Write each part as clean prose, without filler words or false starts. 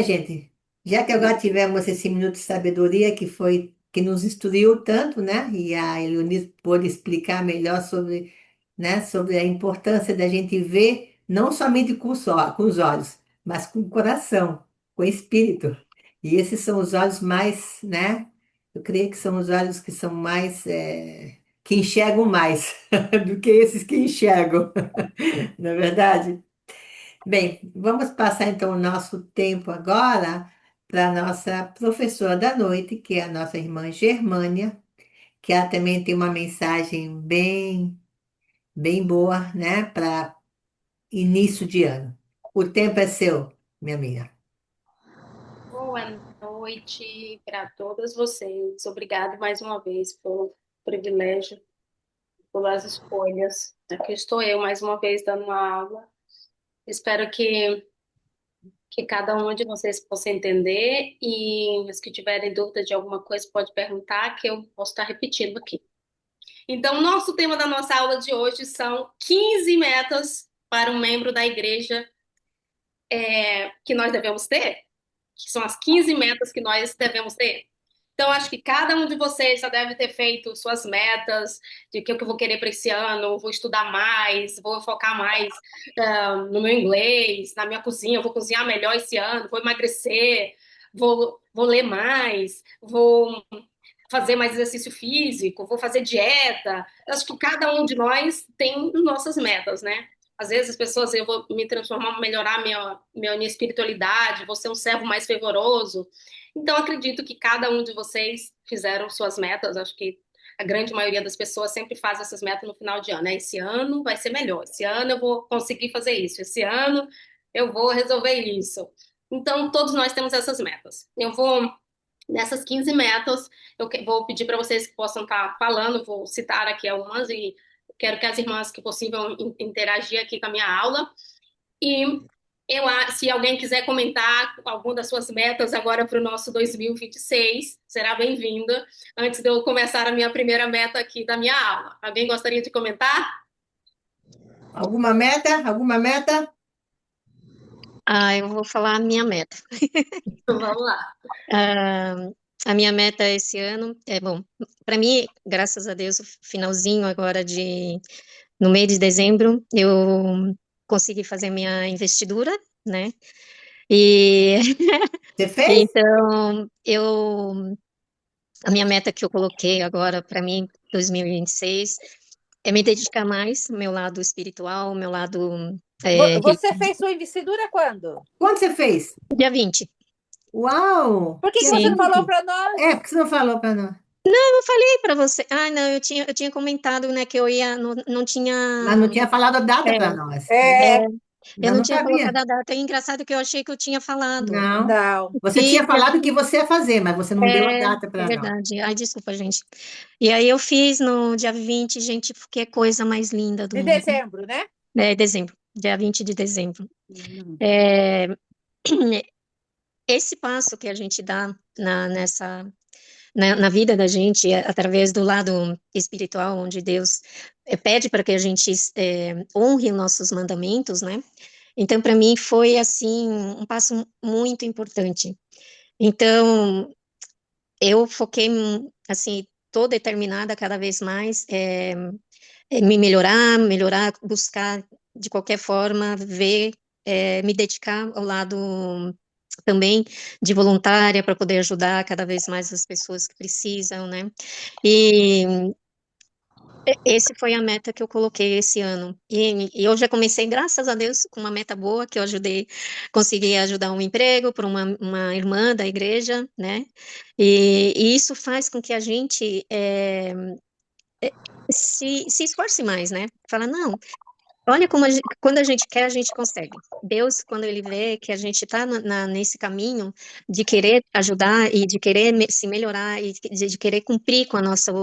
Gente, já que agora tivemos esse minuto de sabedoria que foi que nos instruiu tanto, né? E a Eleonise pôde explicar melhor sobre, né, sobre a importância da gente ver não somente com os olhos, mas com o coração, com o espírito. E esses são os olhos mais, né? Eu creio que são os olhos que são mais, que enxergam mais do que esses que enxergam, não é verdade? Bem, vamos passar então o nosso tempo agora para a nossa professora da noite, que é a nossa irmã Germânia, que ela também tem uma mensagem bem boa, né, para início de ano. O tempo é seu, minha amiga. Boa noite para todas vocês. Obrigado mais uma vez pelo privilégio, pelas escolhas. Aqui estou eu mais uma vez dando uma aula. Espero que cada um de vocês possa entender e os que tiverem dúvida de alguma coisa pode perguntar que eu posso estar repetindo aqui. Então, nosso tema da nossa aula de hoje são 15 metas para um membro da igreja que nós devemos ter, que são as 15 metas que nós devemos ter. Então, acho que cada um de vocês já deve ter feito suas metas de que eu vou querer para esse ano, vou estudar mais, vou focar mais no meu inglês, na minha cozinha, vou cozinhar melhor esse ano, vou emagrecer, vou ler mais, vou fazer mais exercício físico, vou fazer dieta. Eu acho que cada um de nós tem nossas metas, né? Às vezes as pessoas, eu vou me transformar, melhorar minha espiritualidade, vou ser um servo mais fervoroso. Então, acredito que cada um de vocês fizeram suas metas. Acho que a grande maioria das pessoas sempre faz essas metas no final de ano, né? Esse ano vai ser melhor. Esse ano eu vou conseguir fazer isso. Esse ano eu vou resolver isso. Então, todos nós temos essas metas. Eu vou, nessas 15 metas, vou pedir para vocês que possam estar falando, vou citar aqui algumas e quero que as irmãs que possível interagir aqui com a minha aula. E se alguém quiser comentar alguma das suas metas agora para o nosso 2026, será bem-vinda. Antes de eu começar a minha primeira meta aqui da minha aula. Alguém gostaria de comentar? Alguma meta? Alguma meta? Eu vou falar a minha meta. Então, vamos lá. Ah, a minha meta esse ano é bom. Para mim, graças a Deus, o finalzinho agora no mês de dezembro, eu consegui fazer minha investidura, né? E Você fez? então a minha meta que eu coloquei agora para mim, 2026, é me dedicar mais ao meu lado espiritual, ao meu lado Você fez sua investidura quando? Quando você fez? dia 20. Uau! Por que Dia você não Sim. falou 20. para nós? É, porque você não falou para nós. Eu falei para você. Não, eu tinha comentado, né, que eu ia, não tinha, Mas não tinha falado a data é, para nós. é, É, eu Nós não não tinha colocado sabia. a data. É engraçado que eu achei que eu tinha falado. Não. não. Você tinha Fiz dia falado o que você ia fazer, mas você não deu a data é para nós. verdade. Ai, desculpa, gente. E aí eu fiz no dia 20, gente, que coisa mais linda do De mundo. dezembro, né? Dezembro, dia 20 de dezembro. Uhum. É, esse passo que a gente dá na vida da gente, através do lado espiritual, onde Deus pede para que a gente honre os nossos mandamentos, né? Então, para mim, foi, assim, um passo muito importante. Então, eu foquei, assim, tô determinada cada vez mais me melhorar, buscar de qualquer forma, ver, me dedicar ao lado também de voluntária para poder ajudar cada vez mais as pessoas que precisam, né? E esse foi a meta que eu coloquei esse ano. E eu já comecei, graças a Deus, com uma meta boa, que eu consegui ajudar um emprego para uma irmã da igreja, né? E isso faz com que a gente se esforce mais, né? Fala, não, olha como quando a gente quer, a gente consegue. Deus, quando ele vê que a gente está nesse caminho de querer ajudar e de querer se melhorar e de querer cumprir com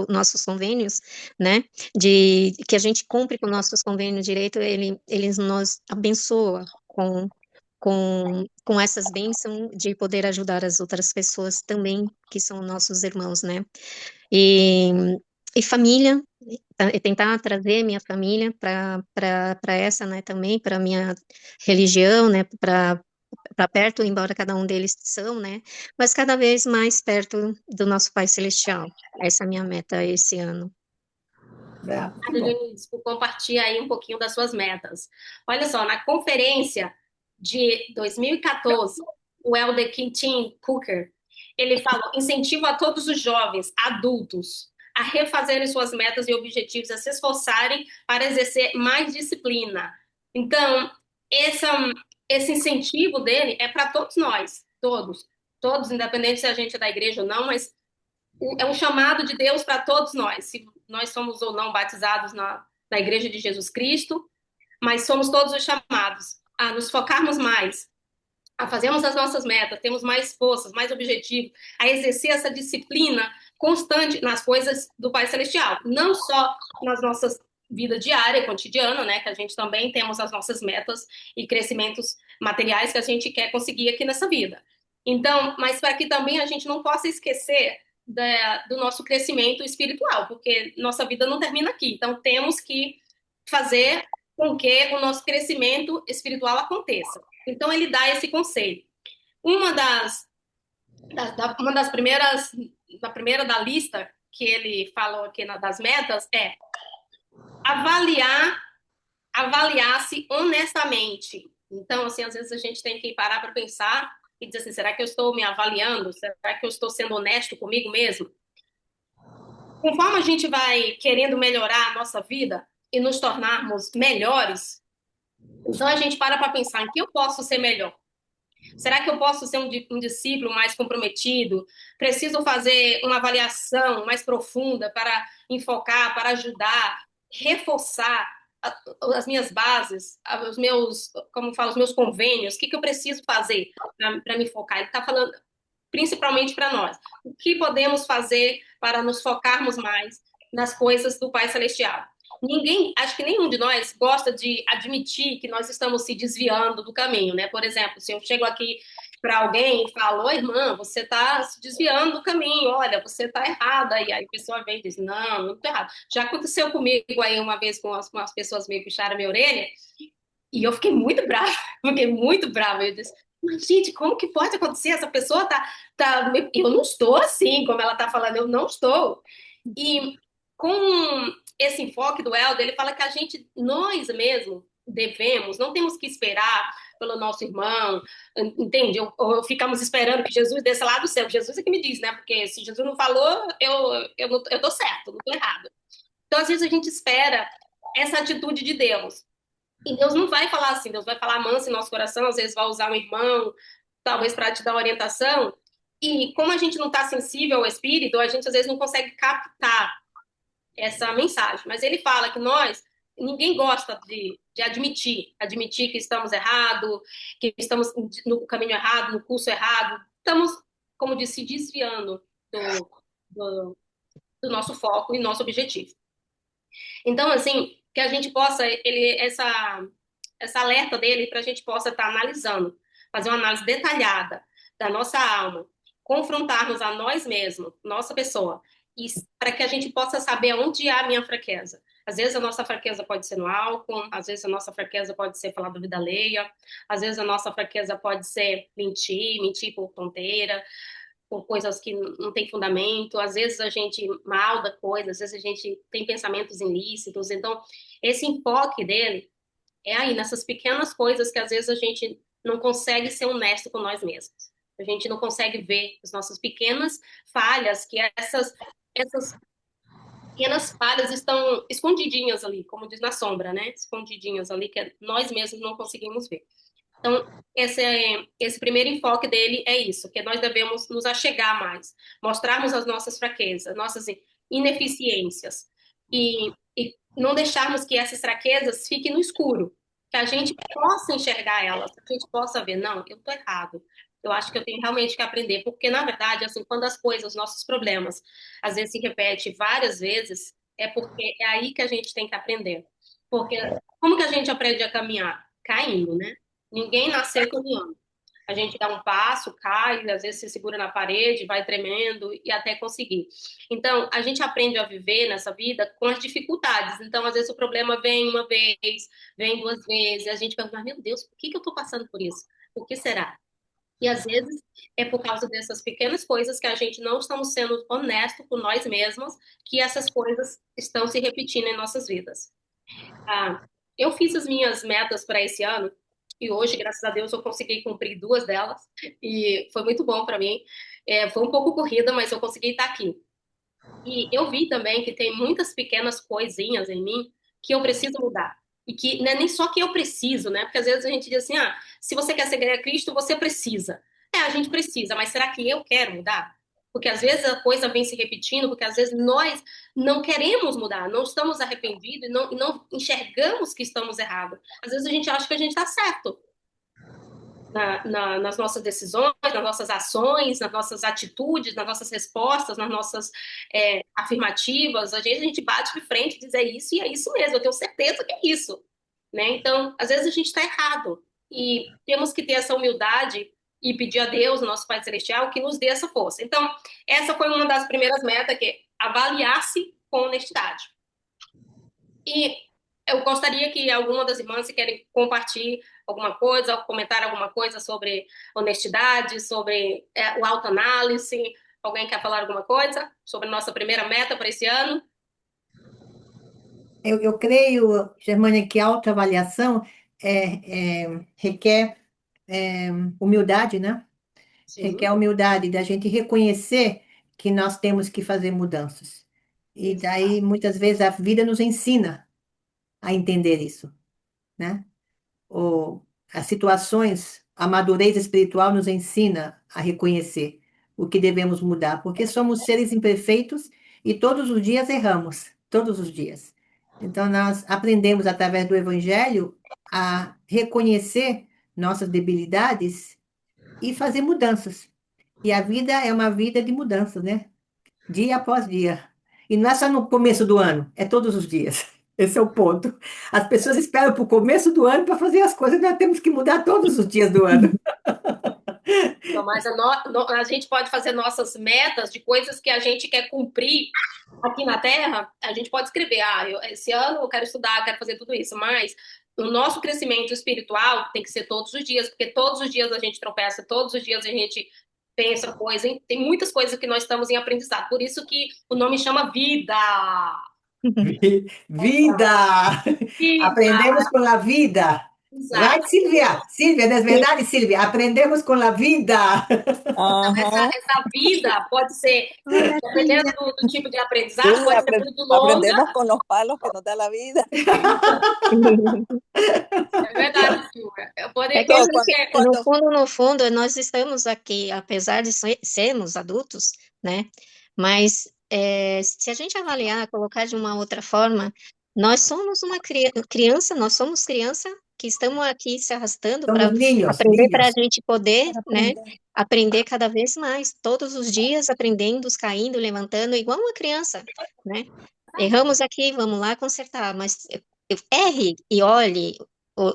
nossos convênios, né? De que a gente cumpre com nossos convênios direito, ele nos abençoa com essas bênçãos de poder ajudar as outras pessoas também, que são nossos irmãos, né? E, e família, tentar trazer minha família para essa, né, também, para minha religião, né, para perto, embora cada um deles são, né? Mas cada vez mais perto do nosso Pai Celestial. Essa é a minha meta esse ano. Bravo, que Obrigada, bom. Denise, por compartilhar aí um pouquinho das suas metas. Olha só, na conferência de 2014, o Elder Quintin Cooker, ele falou: incentivo a todos os jovens, adultos, a refazerem suas metas e objetivos, a se esforçarem para exercer mais disciplina. Então, esse, esse incentivo dele é para todos nós, todos, independente se a gente é da igreja ou não, mas é um chamado de Deus para todos nós, se nós somos ou não batizados na Igreja de Jesus Cristo, mas somos todos os chamados a nos focarmos mais, a fazermos as nossas metas, temos mais forças, mais objetivos, a exercer essa disciplina constante nas coisas do Pai Celestial, não só nas nossas vida diária, cotidiana, né, que a gente também temos as nossas metas e crescimentos materiais que a gente quer conseguir aqui nessa vida. Então, mas para que também a gente não possa esquecer do nosso crescimento espiritual, porque nossa vida não termina aqui. Então, temos que fazer com que o nosso crescimento espiritual aconteça. Então, ele dá esse conselho. Uma das primeiras, da primeira da lista que ele falou aqui das metas é avaliar-se honestamente. Então, assim, às vezes a gente tem que parar para pensar e dizer assim, será que eu estou me avaliando? Será que eu estou sendo honesto comigo mesmo? Conforme a gente vai querendo melhorar a nossa vida e nos tornarmos melhores, então a gente para pensar em que eu posso ser melhor. Será que eu posso ser um discípulo mais comprometido? Preciso fazer uma avaliação mais profunda para enfocar, para ajudar, reforçar as minhas bases, os meus, como falo, os meus convênios. O que eu preciso fazer para me focar? Ele está falando principalmente para nós. O que podemos fazer para nos focarmos mais nas coisas do Pai Celestial? Ninguém, acho que nenhum de nós gosta de admitir que nós estamos se desviando do caminho, né? Por exemplo, se eu chego aqui para alguém e falo, oi, irmã, você está se desviando do caminho, olha, você está errada. E aí a pessoa vem e diz, não estou errado. Já aconteceu comigo aí uma vez com as pessoas meio puxaram a minha orelha e eu fiquei muito brava, fiquei muito brava. Eu disse, mas, gente, como que pode acontecer? Essa pessoa eu não estou assim, como ela está falando, eu não estou. E com esse enfoque do Helder, ele fala que nós mesmos, devemos, não temos que esperar pelo nosso irmão, entende? Ou ficamos esperando que Jesus desça lá do céu. Jesus é que me diz, né? Porque se Jesus não falou, eu tô certo, não tô errado. Então, às vezes, a gente espera essa atitude de Deus. E Deus não vai falar assim, Deus vai falar manso em nosso coração, às vezes vai usar um irmão, talvez para te dar orientação. E como a gente não está sensível ao Espírito, a gente às vezes não consegue captar essa mensagem. Mas ele fala que ninguém gosta de admitir que estamos errados, que estamos no caminho errado, no curso errado. Estamos, como disse, desviando do, do nosso foco e nosso objetivo. Então, assim, que a gente possa, essa alerta dele, para a gente possa estar analisando, fazer uma análise detalhada da nossa alma, confrontarmos a nós mesmos, nossa pessoa, e para que a gente possa saber onde há a minha fraqueza. Às vezes a nossa fraqueza pode ser no álcool, às vezes a nossa fraqueza pode ser falar da vida alheia, às vezes a nossa fraqueza pode ser mentir por tonteira, por coisas que não têm fundamento, às vezes a gente malda coisas, às vezes a gente tem pensamentos ilícitos. Então, esse enfoque dele é aí, nessas pequenas coisas que às vezes a gente não consegue ser honesto com nós mesmos. A gente não consegue ver as nossas pequenas falhas, que essas pequenas falhas estão escondidinhas ali, como diz na sombra, né? Escondidinhas ali, que nós mesmos não conseguimos ver. Então, esse primeiro enfoque dele é isso, que nós devemos nos achegar mais, mostrarmos as nossas fraquezas, nossas ineficiências, e não deixarmos que essas fraquezas fiquem no escuro, que a gente possa enxergar elas, que a gente possa ver, não, eu estou errado, eu acho que eu tenho realmente que aprender, porque, na verdade, assim, quando as coisas, os nossos problemas, às vezes se repetem várias vezes, é porque é aí que a gente tem que aprender. Porque como que a gente aprende a caminhar? Caindo, né? Ninguém nasceu caminhando. A gente dá um passo, cai, às vezes se segura na parede, vai tremendo e até conseguir. Então, a gente aprende a viver nessa vida com as dificuldades. Então, às vezes o problema vem uma vez, vem duas vezes, e a gente pergunta, meu Deus, por que eu estou passando por isso? Por que será? E às vezes é por causa dessas pequenas coisas que a gente não estamos sendo honesto com nós mesmos, que essas coisas estão se repetindo em nossas vidas. Ah, eu fiz as minhas metas para esse ano e hoje, graças a Deus, eu consegui cumprir duas delas e foi muito bom para mim. Foi um pouco corrida, mas eu consegui estar aqui. E eu vi também que tem muitas pequenas coisinhas em mim que eu preciso mudar. E que não é nem só que eu preciso, né? Porque às vezes a gente diz assim, se você quer seguir a Cristo, você precisa. A gente precisa, mas será que eu quero mudar? Porque às vezes a coisa vem se repetindo, porque às vezes nós não queremos mudar, não estamos arrependidos e não enxergamos que estamos errados. Às vezes a gente acha que a gente está certo nas nossas decisões, nas nossas ações, nas nossas atitudes, nas nossas respostas, nas nossas afirmativas. Às vezes a gente bate de frente e diz é isso e é isso mesmo, eu tenho certeza que é isso. Né? Então, às vezes a gente está errado e temos que ter essa humildade e pedir a Deus, nosso Pai Celestial, que nos dê essa força. Então, essa foi uma das primeiras metas, que é avaliar-se com honestidade. E eu gostaria que alguma das irmãs, se querem compartilhar alguma coisa, ou comentar alguma coisa sobre honestidade, sobre o autoanálise. Alguém quer falar alguma coisa sobre nossa primeira meta para esse ano? Eu creio, Germânia, que a autoavaliação requer humildade, né? Sim, Requer humildade da gente reconhecer que nós temos que fazer mudanças. E isso. daí, muitas vezes, a vida nos ensina a entender isso, né? Ou as situações, a madurez espiritual nos ensina a reconhecer o que devemos mudar, porque somos seres imperfeitos e todos os dias erramos, todos os dias. Então, nós aprendemos através do Evangelho a reconhecer nossas debilidades e fazer mudanças. E a vida é uma vida de mudanças, né? Dia após dia. E não é só no começo do ano, é todos os dias. Esse é o ponto. As pessoas esperam para o começo do ano para fazer as coisas, nós temos que mudar todos os dias do ano. Não, mas a gente pode fazer nossas metas de coisas que a gente quer cumprir aqui na Terra. A gente pode escrever, esse ano eu quero estudar, eu quero fazer tudo isso, mas o nosso crescimento espiritual tem que ser todos os dias, porque todos os dias a gente tropeça, todos os dias a gente pensa coisa, hein? Tem muitas coisas que nós estamos em aprendizado. Por isso que o nome chama vida. Vida! Vida, Aprendemos com a vida. Right, exato. Silvia? Silvia, não é verdade, Silvia? Aprendemos com a vida. Então, Aham. essa vida pode ser, Olha, dependendo filha. do tipo de Sí, aprendizado, pode ser muito longa. aprendemos con los palos que nos da la vida. É verdade, Silvia. Eu É poderia que a No, gente, cuando, no fundo, nós estamos aqui, apesar de sermos adultos, né? Mas se a gente avaliar, colocar de uma outra forma, nós somos uma criança, nós somos criança que estamos aqui se arrastando Somos para ninhos, aprender, para a ninhos. gente poder, né? Aprender cada vez mais, todos os dias aprendendo, caindo, levantando, igual uma criança, né? Erramos aqui, vamos lá consertar, mas erre e olhe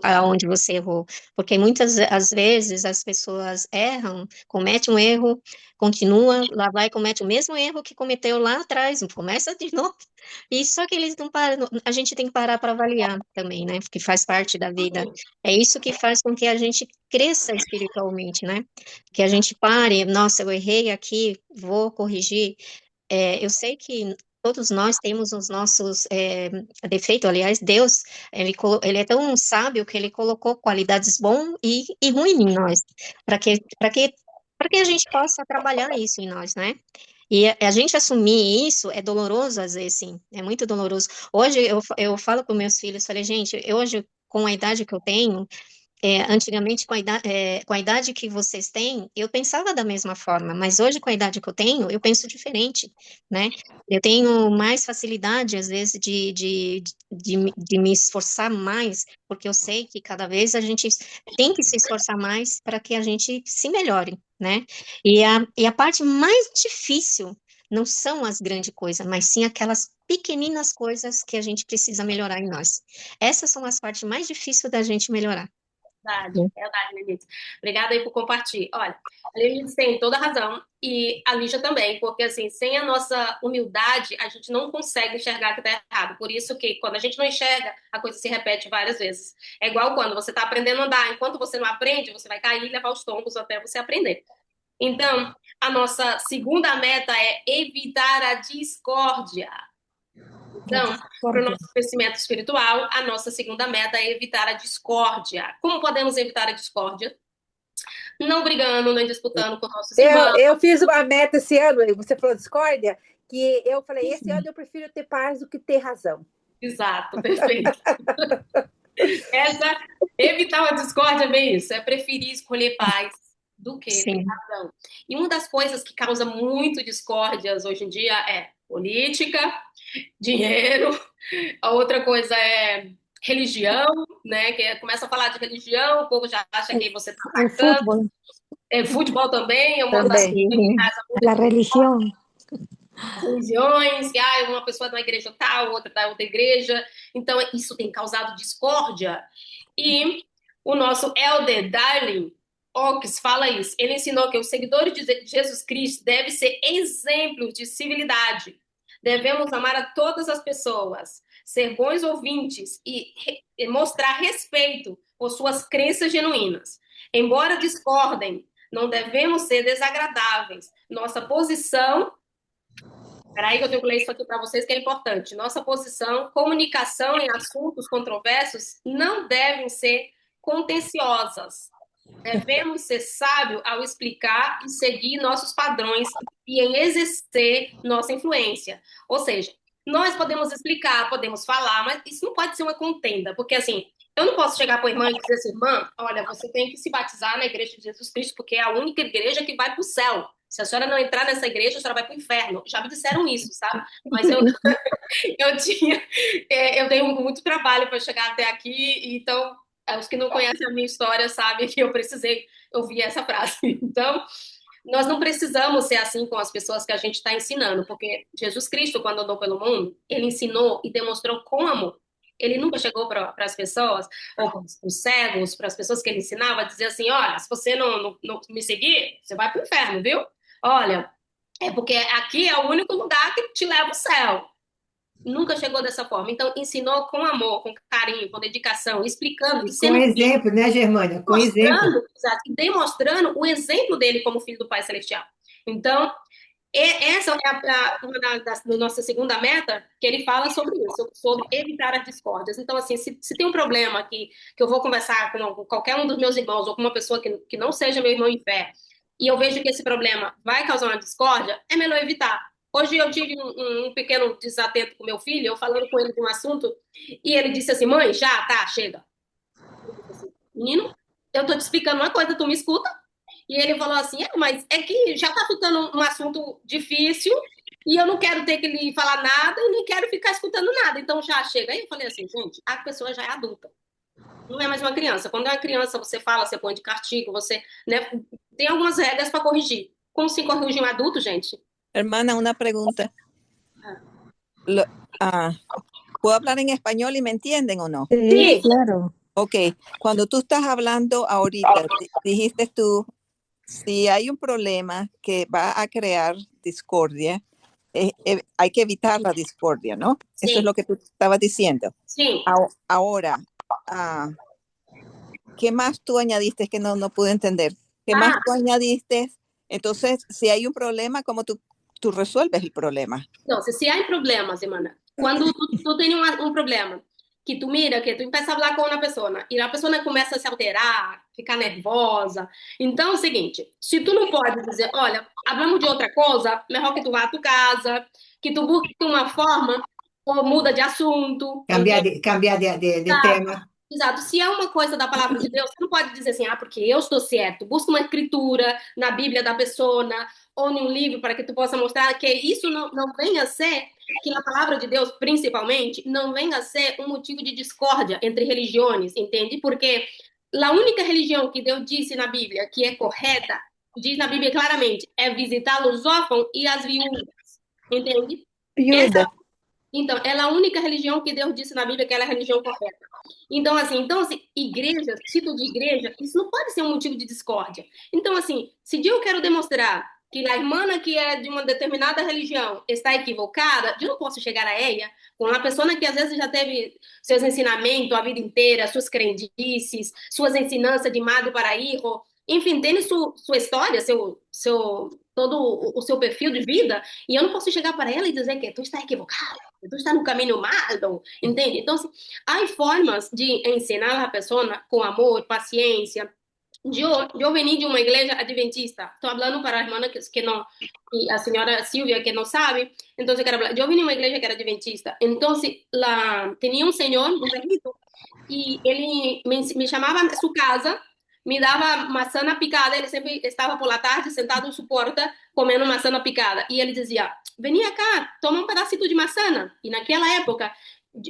aonde você errou, porque muitas às vezes as pessoas erram, cometem um erro, continua, lá vai e comete o mesmo erro que cometeu lá atrás, começa de novo. E só que eles não param, a gente tem que parar para avaliar também, né? Porque faz parte da vida. É isso que faz com que a gente cresça espiritualmente, né? Que a gente pare, nossa, eu errei aqui, vou corrigir. Eu sei que todos nós temos os nossos defeitos, aliás, Deus, ele é tão sábio que ele colocou qualidades bom e ruim em nós, para que a gente possa trabalhar isso em nós, né? E a gente assumir isso é doloroso, às vezes, sim, é muito doloroso. Hoje eu falo para meus filhos, falei, gente, hoje, com a idade que eu tenho, antigamente, com a idade que vocês têm, eu pensava da mesma forma, mas hoje, com a idade que eu tenho, eu penso diferente, né? Eu tenho mais facilidade, às vezes, de me esforçar mais, porque eu sei que cada vez a gente tem que se esforçar mais para que a gente se melhore, né? E a parte mais difícil não são as grandes coisas, mas sim aquelas pequeninas coisas que a gente precisa melhorar em nós. Essas são as partes mais difíceis da gente melhorar. Verdade, Lenise. Obrigada aí por compartilhar. Olha, a Lenise tem toda a razão e a Lígia também, porque assim, sem a nossa humildade, a gente não consegue enxergar que está errado. Por isso que quando a gente não enxerga, a coisa se repete várias vezes. É igual quando você está aprendendo a andar, enquanto você não aprende, você vai cair e levar os tombos até você aprender. Então, a nossa segunda meta é evitar a discórdia. Então, para o nosso crescimento espiritual, a nossa segunda meta é evitar a discórdia. Como podemos evitar a discórdia? Não brigando, nem disputando com nossos irmãos. Eu fiz uma meta esse ano, você falou discórdia, que eu falei, esse ano eu prefiro ter paz do que ter razão. Exato, perfeito. Evitar a discórdia é bem isso, é preferir escolher paz do que ter razão. E uma das coisas que causa muito discórdias hoje em dia é política, dinheiro, a outra coisa é religião, né? Que começa a falar de religião, o povo já acha que você está atacando. Futebol também, é uma das coisas que casa muito. La religião. Religiões, que uma pessoa da igreja tal, outra da outra igreja. Então, isso tem causado discórdia. E o nosso Elder Darling Oaks fala isso. Ele ensinou que os seguidores de Jesus Cristo devem ser exemplos de civilidade. Devemos amar a todas as pessoas, ser bons ouvintes e mostrar respeito por suas crenças genuínas. Embora discordem, não devemos ser desagradáveis. Nossa posição... Peraí que eu tenho que ler isso aqui para vocês que é importante. Nossa posição, comunicação em assuntos controversos não devem ser contenciosas. Devemos ser sábios ao explicar e seguir nossos padrões e em exercer nossa influência. Ou seja, nós podemos explicar, podemos falar, mas isso não pode ser uma contenda, porque assim, eu não posso chegar para a irmã e dizer assim, irmã, olha, você tem que se batizar na igreja de Jesus Cristo, porque é a única igreja que vai para o céu. Se a senhora não entrar nessa igreja, a senhora vai para o inferno. Já me disseram isso, sabe? Mas eu tenho muito trabalho para chegar até aqui, então os que não conhecem a minha história sabem que eu precisei ouvir essa frase. Então, nós não precisamos ser assim com as pessoas que a gente está ensinando, porque Jesus Cristo, quando andou pelo mundo, ele ensinou e demonstrou com amor. Ele nunca chegou para as pessoas, ou para os cegos, para as pessoas que ele ensinava, a dizer assim, olha, se você não me seguir, você vai para o inferno, viu? Olha, é porque aqui é o único lugar que te leva ao céu. Nunca chegou dessa forma. Então, ensinou com amor, com carinho, com dedicação, explicando. E com exemplo, né, Germânia? Com exemplo. Exato, e demonstrando o exemplo dele como filho do Pai Celestial. Então, essa é uma da nossa segunda meta, que ele fala sobre isso, sobre evitar as discórdias. Então, assim, se tem um problema que eu vou conversar com qualquer um dos meus irmãos ou com uma pessoa que não seja meu irmão em fé, e eu vejo que esse problema vai causar uma discórdia, é melhor evitar. Hoje eu tive um pequeno desatento com meu filho, eu falando com ele de um assunto, e ele disse assim, mãe, já, tá, chega. Eu disse assim, menino, eu tô te explicando uma coisa, tu me escuta? E ele falou assim, mas é que já tá ficando um assunto difícil, e eu não quero ter que lhe falar nada, e nem quero ficar escutando nada, então já chega. Aí eu falei assim, gente, a pessoa já é adulta. Não é mais uma criança. Quando é uma criança, você fala, você põe de castigo, você, né, tem algumas regras para corrigir. Como se corrigir um adulto, gente? Hermana, una pregunta. ¿Puedo hablar en español y me entienden o no? Sí, claro. Ok, cuando tú estás hablando ahorita, dijiste tú, si hay un problema que va a crear discordia, hay que evitar la discordia, ¿no? Sí. Eso es lo que tú estabas diciendo. Sí. Ahora, ¿qué más tú añadiste que no pude entender? ¿Qué más tú añadiste? Entonces, si hay un problema, ¿cómo tú resuelves el problema? Entonces, si hay problemas, hermana, cuando tú tienes un problema, que tu mira, que tu empieza a falar com uma pessoa e a pessoa começa a se alterar, ficar nervosa. Então é o seguinte, se tu não pode dizer, olha, hablamos de outra coisa, melhor que tu vá à tua casa, que tu busque uma forma ou muda de assunto. Cambiar de tema. Exato. Se é uma coisa da palavra de Deus, você não pode dizer assim, porque eu estou certo. Busca uma escritura na Bíblia da pessoa ou em um livro para que tu possa mostrar que isso não venha a ser, que a palavra de Deus, principalmente, não venha a ser um motivo de discórdia entre religiões, entende? Porque a única religião que Deus disse na Bíblia que é correta, diz na Bíblia claramente, é visitar os órfãos e as viúvas, entende? Viúva. Então, ela é a única religião que Deus disse na Bíblia que ela é a religião correta. Então, assim, igreja, título de igreja, isso não pode ser um motivo de discórdia. Então, assim, se eu quero demonstrar que a irmã que é de uma determinada religião está equivocada, eu não posso chegar a ela com uma pessoa que às vezes já teve seus ensinamentos a vida inteira, suas crendices, suas ensinanças de madre para hijo, enfim, tem sua história, todo o seu perfil de vida, e eu não posso chegar para ela e dizer que tu está equivocada, que tu está no caminho malo, entende? Então, assim, há formas de ensinar a pessoa com amor, paciência. Eu vim de uma igreja adventista. Estou falando para a irmã que não, e a senhora Silvia que não sabe. Então, eu quero falar. Eu vim de uma igreja que era adventista. Então, tinha um senhor, um velhito, e ele me chamava a sua casa, me dava maçã picada. Ele sempre estava por la tarde sentado em sua porta comendo maçã picada. E ele dizia: "Vem cá, toma um pedacito de maçã." E naquela época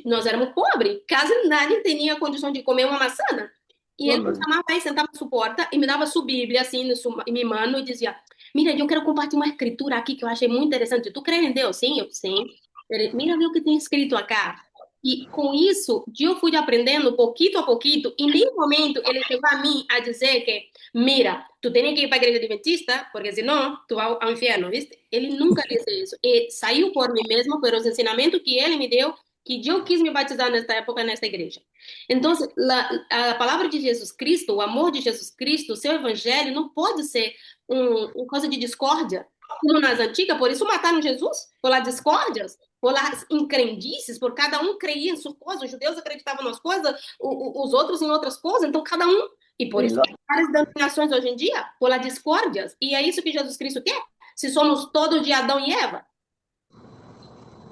nós éramos pobres, quase nadie tinha condição de comer uma maçã. E ele me chamava aí, sentava na sua porta e me dava sua Bíblia, assim, em minha mão, e dizia: "Mira, eu quero compartilhar uma escritura aqui que eu achei muito interessante. Tu crê em Deus?" "Sim, eu sim." Ele: "Mira, vê o que tem escrito acá." E com isso, eu fui aprendendo pouquinho a pouquinho, e em nenhum momento ele chegou a mim a dizer que, "Mira, tu tem que ir para a igreja adventista, porque senão tu vai ao inferno, viste?" Ele nunca disse isso. E saiu por mim mesmo, pelos ensinamentos que ele me deu, que eu quis me batizar nesta época, nesta igreja. Então, a palavra de Jesus Cristo, o amor de Jesus Cristo, o seu evangelho, não pode ser uma coisa de discórdia. Como nas antigas, por isso mataram Jesus, por as discórdias, por as increndices, por cada um creia em suas coisas. Os judeus acreditavam nas coisas, os outros em outras coisas, então cada um. E por isso tem várias denominações hoje em dia, por as discórdias. E é isso que Jesus Cristo quer. Se somos todos de Adão e Eva.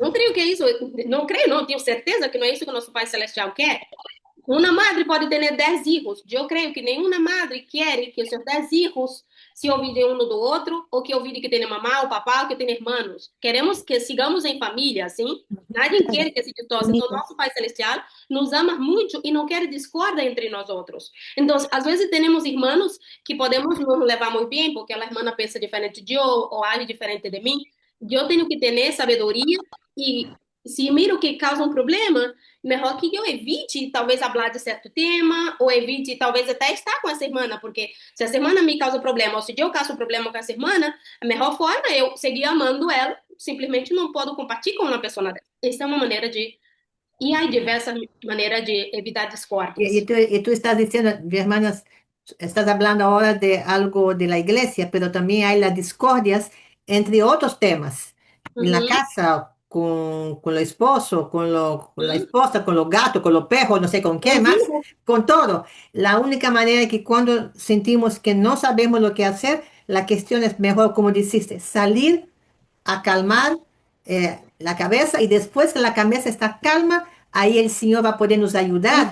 Não creio que é isso, não creio, não, tenho certeza que não é isso que o nosso Pai Celestial quer. Uma madre pode ter 10 filhos. Eu creio que nenhuma madre quer que seus 10 filhos se olvidem um do outro, ou que olvidem que tem mamá, o papá, ou que tem irmãos. Queremos que sigamos em família, assim. Nadie quer que se distorça. Então, nosso Pai Celestial nos ama muito e não quer discórdia entre nós outros. Então, às vezes, temos irmãos que podemos nos levar muito bem, porque a irmã pensa diferente de eu, ou age diferente de mim. Eu tenho que ter sabedoria e se miro que causa um problema, melhor que eu evite talvez falar de certo tema, ou evite talvez até estar com essa irmã, porque se essa irmã me causa problema, ou se eu causo problema com essa irmã, a melhor forma é eu seguir amando ela, simplesmente não posso compartilhar com uma pessoa dessa. Essa é uma maneira de... E há diversas maneiras de evitar discórdias. Y tú estás diciendo, mi hermanas, estás hablando ahora de algo de la iglesia, pero también hay las discordias entre otros temas. En la casa, con el esposo, con la esposa, con los gatos, con los perros, no sé con qué más, con todo. La única manera es que cuando sentimos que no sabemos lo que hacer, la cuestión es mejor, como dijiste, salir a calmar la cabeza, y después que la cabeza está calma, ahí el Señor va a poder nos ayudar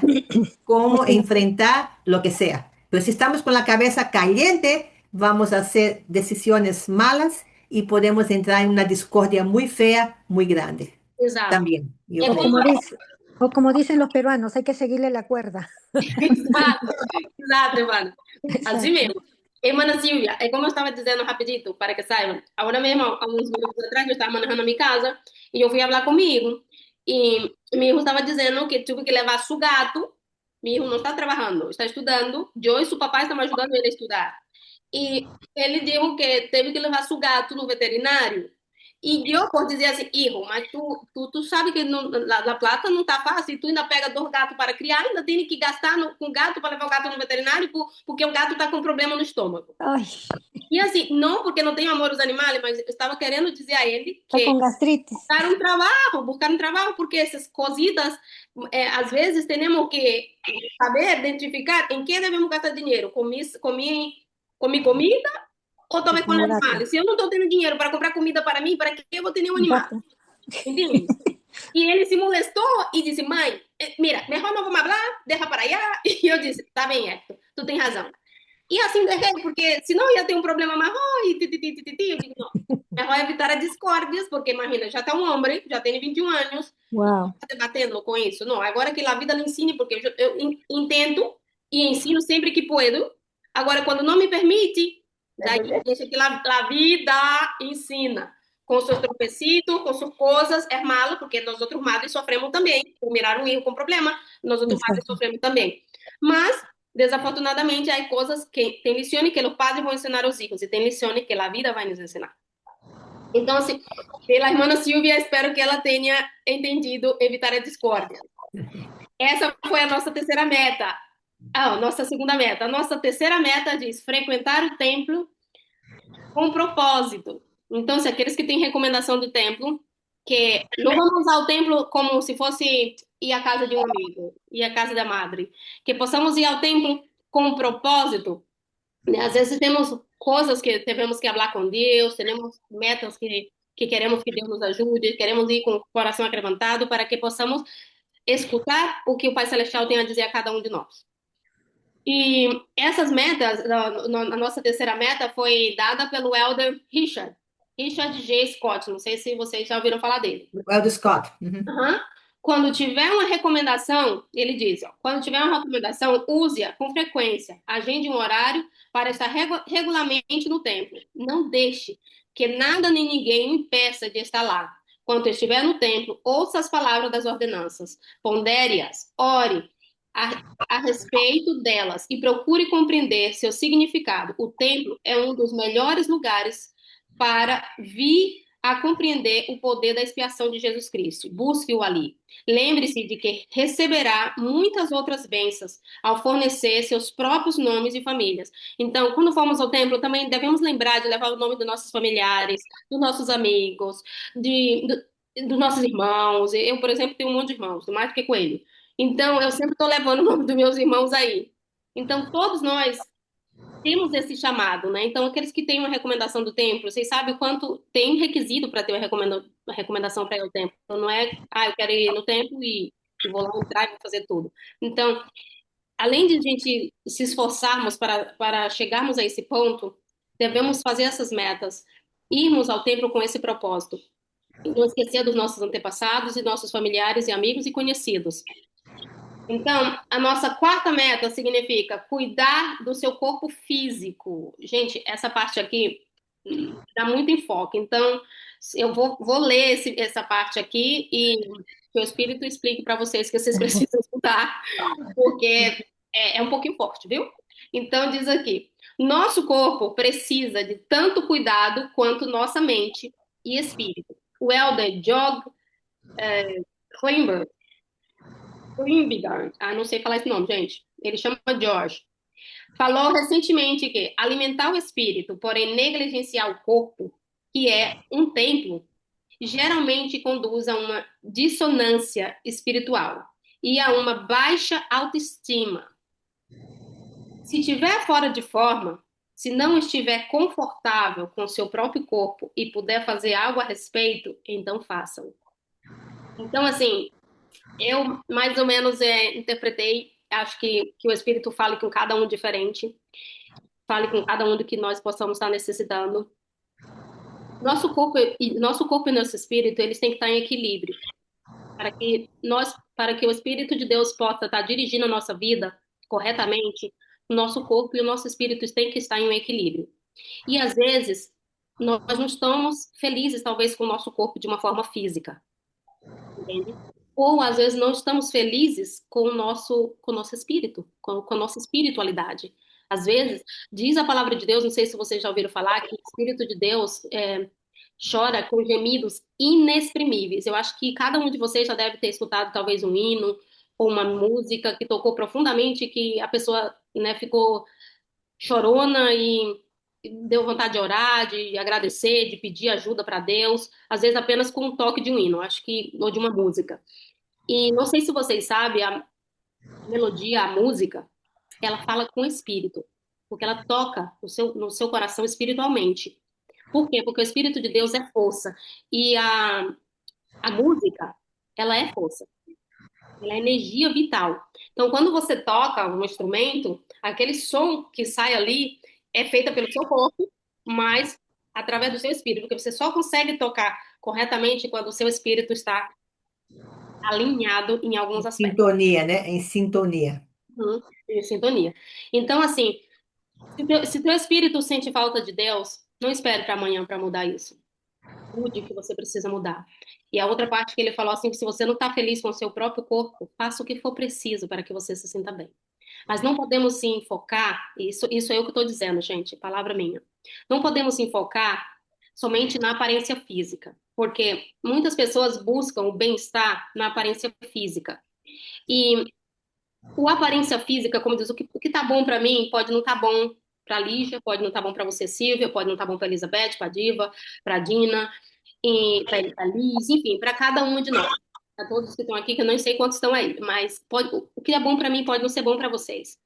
cómo enfrentar lo que sea. Pero si estamos con la cabeza caliente, vamos a hacer decisiones malas y podemos entrar en una discordia muy fea, muy grande. Exato. También. O como dicen los peruanos, hay que seguirle la cuerda. Exato, Ivana. Assim mesmo. Irmã Silvia, é como eu estava dizendo rapidito, para que saibam. Agora mesmo, alguns minutos atrás, eu estava manejando a minha casa e eu fui falar comigo. E meu irmão estava dizendo que tive que levar seu gato. Meu irmão não está trabalhando, está estudando. Eu e seu papai estão ajudando ele a estudar. E ele disse que teve que levar seu gato no veterinário. E eu posso dizer assim, hijo, mas tu sabe que a plata não tá fácil, e tu ainda pega 2 gatos para criar, ainda tem que gastar com gato para levar o gato no veterinário, porque o gato tá com problema no estômago. Ai. E assim, não porque não tenho amor aos animais, mas eu estava querendo dizer a ele que com gastritis. buscar um trabalho, porque essas cositas, às vezes temos que saber identificar em que devemos gastar dinheiro. Comi comida, ou talvez com animais. Se eu não estou tendo dinheiro para comprar comida para mim, para que eu vou ter um animal? Entende? E ele se molestou e disse, mãe, mira, melhor não vamos falar, deixa para allá. E eu disse, tá bem, Hector, tu tem razão. E assim deixei, porque senão ia ter um problema maior e eu digo, não, melhor evitar as discórdias, porque imagina, já está um homem, já tem 21 anos, Uau. Está debatendo com isso. Não, agora que a vida lhe ensine, porque eu entendo e ensino sempre que puedo. Agora, quando não me permite, daí deixa que a vida ensina. com seus tropecitos, com suas coisas, é malo, porque nós outros madres sofremos também. Por mirar um erro com problema, nós outros madres sofremos também. Mas, desafortunadamente, há coisas que tem lições que os padres vão ensinar aos filhos e tem lições que a vida vai nos ensinar. Então, assim, pela irmã Silvia, espero que ela tenha entendido evitar a discórdia. Essa foi a nossa terceira meta. Nossa segunda meta. A nossa terceira meta diz frequentar o templo com propósito. Então, se aqueles que têm recomendação do templo, que não vamos usar o templo como se fosse ir à casa de um amigo, ir à casa da madre, que possamos ir ao templo com um propósito, né? Às vezes temos coisas que devemos que falar com Deus, temos metas que queremos que Deus nos ajude, queremos ir com o coração levantado para que possamos escutar o que o Pai Celestial tem a dizer a cada um de nós. E essas metas, a nossa terceira meta foi dada pelo Elder Richard J. Scott. Não sei se vocês já ouviram falar dele. O Elder Scott. Uhum. Quando tiver uma recomendação, ele diz, quando tiver uma recomendação, use-a com frequência. Agende um horário para estar regularmente no templo. Não deixe que nada nem ninguém o impeça de estar lá. Quando estiver no templo, ouça as palavras das ordenanças, pondere-as, ore a respeito delas e procure compreender seu significado. O templo é um dos melhores lugares para vir a compreender o poder da expiação de Jesus Cristo. Busque-o ali. Lembre-se de que receberá muitas outras bênçãos ao fornecer seus próprios nomes e famílias. Então, quando formos ao templo, também devemos lembrar de levar o nome dos nossos familiares, dos nossos amigos, dos nossos irmãos. Eu, por exemplo, tenho um monte de irmãos, mais do que coelho. Então, eu sempre estou levando o nome dos meus irmãos aí. Então, todos nós temos esse chamado, né? Então, aqueles que têm uma recomendação do templo, vocês sabem o quanto tem requisito para ter uma recomendação para ir ao templo. Então, não é, eu quero ir no templo e vou lá entrar e vou fazer tudo. Então, além de a gente se esforçarmos para chegarmos a esse ponto, devemos fazer essas metas, irmos ao templo com esse propósito. E não esquecer dos nossos antepassados e nossos familiares e amigos e conhecidos. Então, a nossa quarta meta significa cuidar do seu corpo físico. Gente, essa parte aqui dá muito enfoque. Então, eu vou ler essa parte aqui e que o Espírito explique para vocês que vocês precisam escutar, porque é um pouquinho forte, viu? Então, diz aqui: nosso corpo precisa de tanto cuidado quanto nossa mente e espírito. O Elder Jog Kleinberg, não sei falar esse nome, gente. Ele chama George. Falou recentemente que alimentar o espírito, porém negligenciar o corpo, que é um templo, geralmente conduz a uma dissonância espiritual e a uma baixa autoestima. Se estiver fora de forma, se não estiver confortável com seu próprio corpo e puder fazer algo a respeito, então façam. Então, assim, eu mais ou menos interpretei, acho que o Espírito fale com cada um diferente, fale com cada um do que nós possamos estar necessitando. Nosso corpo e nosso espírito, eles têm que estar em equilíbrio, para que o Espírito de Deus possa estar dirigindo a nossa vida corretamente. O nosso corpo e o nosso espírito têm que estar em um equilíbrio. E às vezes nós não estamos felizes, talvez, com o nosso corpo de uma forma física, entende? Ou às vezes não estamos felizes com o nosso espírito, com a nossa espiritualidade. Às vezes, diz a palavra de Deus, não sei se vocês já ouviram falar, que o Espírito de Deus chora com gemidos inexprimíveis. Eu acho que cada um de vocês já deve ter escutado talvez um hino ou uma música que tocou profundamente, que a pessoa, né, ficou chorona e deu vontade de orar, de agradecer, de pedir ajuda para Deus, às vezes apenas com um toque de um hino, acho que, ou de uma música. E não sei se vocês sabem, a melodia, a música, ela fala com o espírito, porque ela toca no seu coração espiritualmente. Por quê? Porque o Espírito de Deus é força. E a música, ela é força. Ela é energia vital. Então, quando você toca um instrumento, aquele som que sai ali é feito pelo seu corpo, mas através do seu espírito, porque você só consegue tocar corretamente quando o seu espírito está alinhado em alguns aspectos. Sintonia, né? Em sintonia. Em sintonia. Então, assim, se teu espírito sente falta de Deus, não espere para amanhã para mudar isso. atitude que você precisa mudar. E a outra parte que ele falou assim, que se você não está feliz com o seu próprio corpo, faça o que for preciso para que você se sinta bem. Mas não podemos se enfocar, isso é o que eu estou dizendo, gente, palavra minha. Não podemos se enfocar somente na aparência física, porque muitas pessoas buscam o bem-estar na aparência física. E o aparência física, como diz, o que tá bom para mim pode não estar bom para Lígia, pode não estar bom para você, Silvia, pode não estar bom para Elizabeth, para Diva, para Dina, para Liz, enfim, para cada uma de nós. Para todos que estão aqui, que eu não sei quantos estão aí, mas o que é bom para mim pode não ser bom para vocês.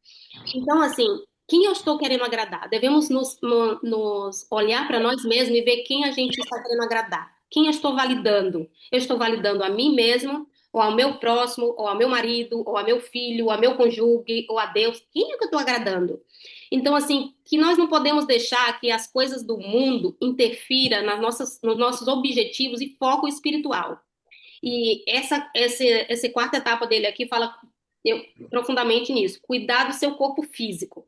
Então, assim, quem eu estou querendo agradar? Devemos nos olhar para nós mesmos e ver quem a gente está querendo agradar. Quem eu estou validando? Eu estou validando a mim mesma, ou ao meu próximo, ou ao meu marido, ou ao meu filho, ou ao meu cônjuge, ou a Deus? Quem é que eu estou agradando? Então, assim, que nós não podemos deixar que as coisas do mundo interfiram nos nossos objetivos e foco espiritual. E essa quarta etapa dele aqui fala profundamente nisso, cuidar do seu corpo físico.